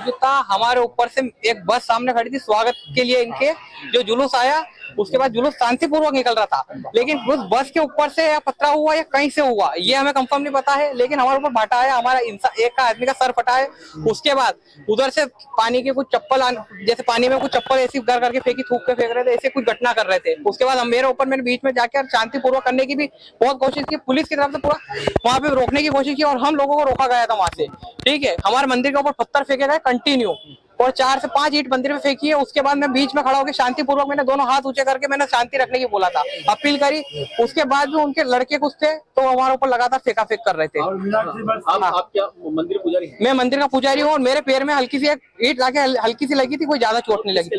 जो था हमारे ऊपर से एक बस सामने खड़ी थी स्वागत के लिए इनके, जो जुलूस आया उसके बाद जुलूस शांतिपूर्वक निकल रहा था, लेकिन उस बस के ऊपर से या पथराव हुआ या कहीं से हुआ ये हमें कंफर्म नहीं पता है, लेकिन हमारे ऊपर बाटा आया, हमारा एक का आदमी का सर फटा है। उसके बाद उधर से पानी के कुछ चप्पल जैसे पानी में कुछ चप्पल ऐसी कर करके फेंकी, थूक के फेंक रहे थे, ऐसे कुछ घटना कर रहे थे। उसके बाद मेरे ऊपर मैंने बीच में जाकर शांतिपूर्वक करने की भी बहुत कोशिश की, पुलिस की तरफ से पूरा वहां पे रोकने की कोशिश की और हम लोगों को रोका गया था वहां से। ठीक है, हमारे मंदिर के ऊपर पत्थर फेंके गए कंटिन्यू और 4 से 5 ईंट मंदिर में फेंकी है। उसके बाद मैं बीच में खड़ा होकर शांतिपूर्वक मैंने दोनों हाथ ऊंचे करके मैंने शांति रखने की बोला था, अपील करी। उसके बाद भी उनके लड़के कुछ थे तो हमारे ऊपर लगातार फेंका फेंक कर रहे थे। आप क्या मंदिर पुजारी हैं? मैं मंदिर का पुजारी हूँ और मेरे पैर में हल्की सी एक ईंट जाके हल्की सी लगी थी, कोई ज्यादा चोट नहीं लगी।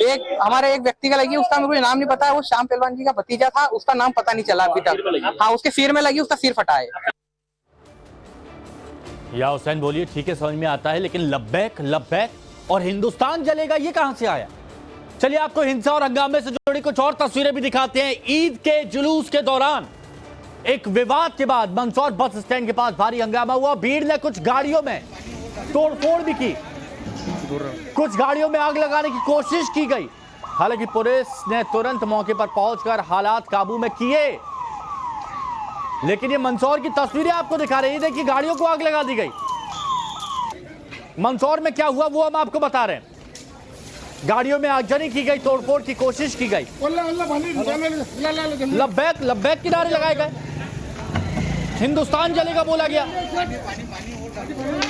एक व्यक्ति का लगी, उसका मेरे को नाम नहीं पता है, वो श्याम पहलवान जी का भतीजा था, उसका नाम पता नहीं चला अभी तक। हाँ, उसके सिर में लगी, उसका सिर फटा है। या हुसैन बोलिए, ठीक है समझ में आता है, लेकिन लब्बैक और हिंदुस्तान जलेगा ये कहां से आया? चलिए आपको हिंसा और हंगामे से जुड़ी कुछ और तस्वीरें भी दिखाते हैं। ईद के जुलूस के दौरान एक विवाद के बाद मंदसौर बस स्टैंड के पास भारी हंगामा हुआ। भीड़ ने कुछ गाड़ियों में तोड़फोड़ भी की, कुछ गाड़ियों में आग लगाने की कोशिश की गई। हालांकि पुलिस ने तुरंत मौके पर पहुंचकर हालात काबू में किए, लेकिन ये मंदसौर की तस्वीरें आपको दिखा रही है कि गाड़ियों को आग लगा दी गई। मंदसौर में क्या हुआ वो हम आपको बता रहे हैं। गाड़ियों में आगजनी की गई, तोड़फोड़ की कोशिश की गई, लब्बैक के नारे लगाए गए, हिंदुस्तान जलेगा बोला गया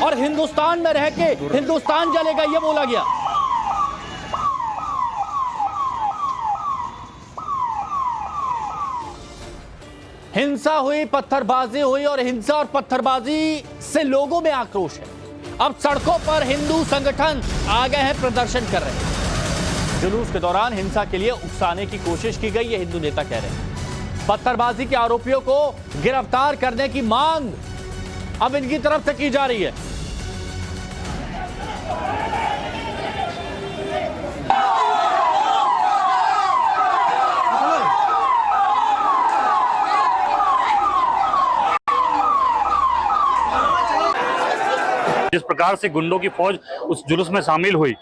और हिंदुस्तान में रह के हिंदुस्तान जलेगा ये बोला गया। हिंसा हुई, पत्थरबाजी हुई और हिंसा और पत्थरबाजी से लोगों में आक्रोश है। अब सड़कों पर हिंदू संगठन आ गए हैं, प्रदर्शन कर रहे हैं। जुलूस के दौरान हिंसा के लिए उकसाने की कोशिश की गई, ये हिंदू नेता कह रहे हैं। पत्थरबाजी के आरोपियों को गिरफ्तार करने की मांग अब इनकी तरफ से की जा रही है। जिस प्रकार से गुंडों की फौज उस जुलूस में शामिल हुई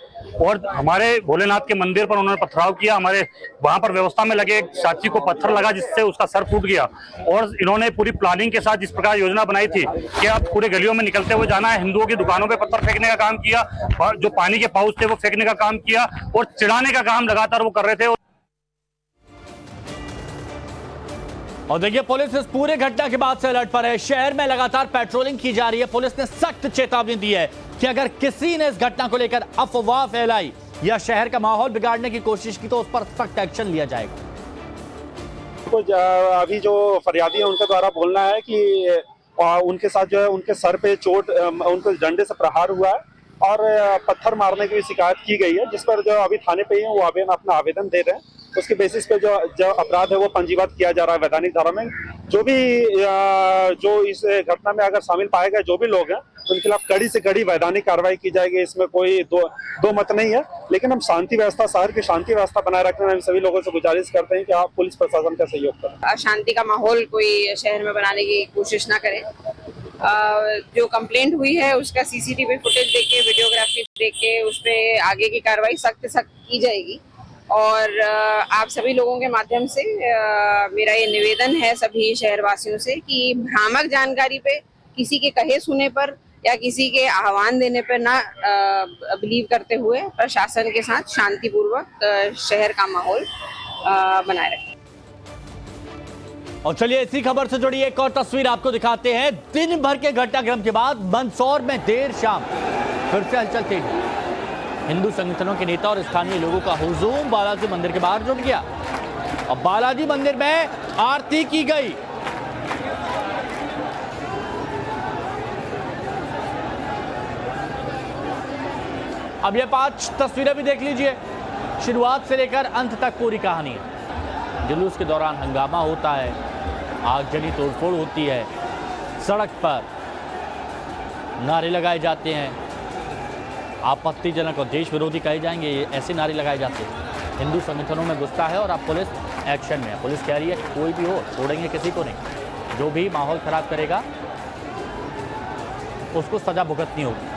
और हमारे भोलेनाथ के मंदिर पर उन्होंने पथराव किया, हमारे वहां पर व्यवस्था में लगे एक साथी को पत्थर लगा जिससे उसका सर फूट गया। और इन्होंने पूरी प्लानिंग के साथ जिस प्रकार योजना बनाई थी कि अब पूरे गलियों में निकलते हुए जाना है, हिंदुओं की दुकानों पे पत्थर फेंकने का काम किया, जो पानी के पाउच थे वो फेंकने का काम किया और चिढ़ाने का काम लगातार वो कर रहे थे। और देखिए पुलिस इस पूरे घटना के बाद से अलर्ट पर है। शहर में लगातार पेट्रोलिंग की जा रही है। पुलिस ने सख्त चेतावनी दी है कि अगर किसी ने इस घटना को लेकर अफवाह फैलाई या शहर का माहौल बिगाड़ने की कोशिश की तो उस पर सख्त एक्शन लिया जाएगा। तो अभी जो फरियादी है उनके द्वारा बोलना है कि उनके साथ जो है उनके सर पे चोट, उनको डंडे से प्रहार हुआ है और पत्थर मारने की भी शिकायत की गई है, जिस पर जो अभी थाने पे है वो अपना आवेदन दे रहे हैं। उसके बेसिस पे जो अपराध है वो पंजीबद्ध किया जा रहा है वैधानिक धारा में। जो इस घटना में अगर शामिल पाए गए जो भी लोग हैं उनके खिलाफ कड़ी से कड़ी वैधानिक कार्रवाई की जाएगी। इसमें कोई दो मत नहीं है। लेकिन हम शांति व्यवस्था, शहर की शांति व्यवस्था बनाए रखने में हम सभी लोगों से गुजारिश करते हैं कि आप पुलिस प्रशासन का सहयोग करें, अशांति का माहौल कोई शहर में बनाने की कोशिश ना करें। जो कंप्लेंट हुई है उसका सीसीटीवी फुटेज देख के, वीडियोग्राफी देख के उस पर आगे की कार्रवाई सख्त की जाएगी। और आप सभी लोगों के माध्यम से मेरा ये निवेदन है सभी शहरवासियों से कि भ्रामक जानकारी पे, किसी के कहे सुने पर या किसी के आह्वान देने पर ना बिलीव करते हुए प्रशासन के साथ शांतिपूर्वक शहर का माहौल बनाए रखें। और चलिए इसी खबर से जुड़ी एक और तस्वीर आपको दिखाते हैं। दिन भर के घटनाक्रम के बाद मंदसौर में देर शाम फिर से हलचल तेज। हिंदू संगठनों के नेता और स्थानीय लोगों का हुजूम बालाजी मंदिर के बाहर जुट गया। अब बालाजी मंदिर में आरती की गई। अब ये 5 तस्वीरें भी देख लीजिए। शुरुआत से लेकर अंत तक पूरी कहानी है। जुलूस के दौरान हंगामा होता है, आगजनी तोड़फोड़ होती है, सड़क पर नारे लगाए जाते हैं, आपत्तिजनक और देश विरोधी कहे जाएंगे, ऐसे नारे लगाए जाते हैं। हिंदू संगठनों में गुस्सा है और अब पुलिस एक्शन में है। पुलिस कह रही है कि कोई भी हो छोड़ेंगे किसी को नहीं, जो भी माहौल खराब करेगा उसको सजा भुगतनी होगी।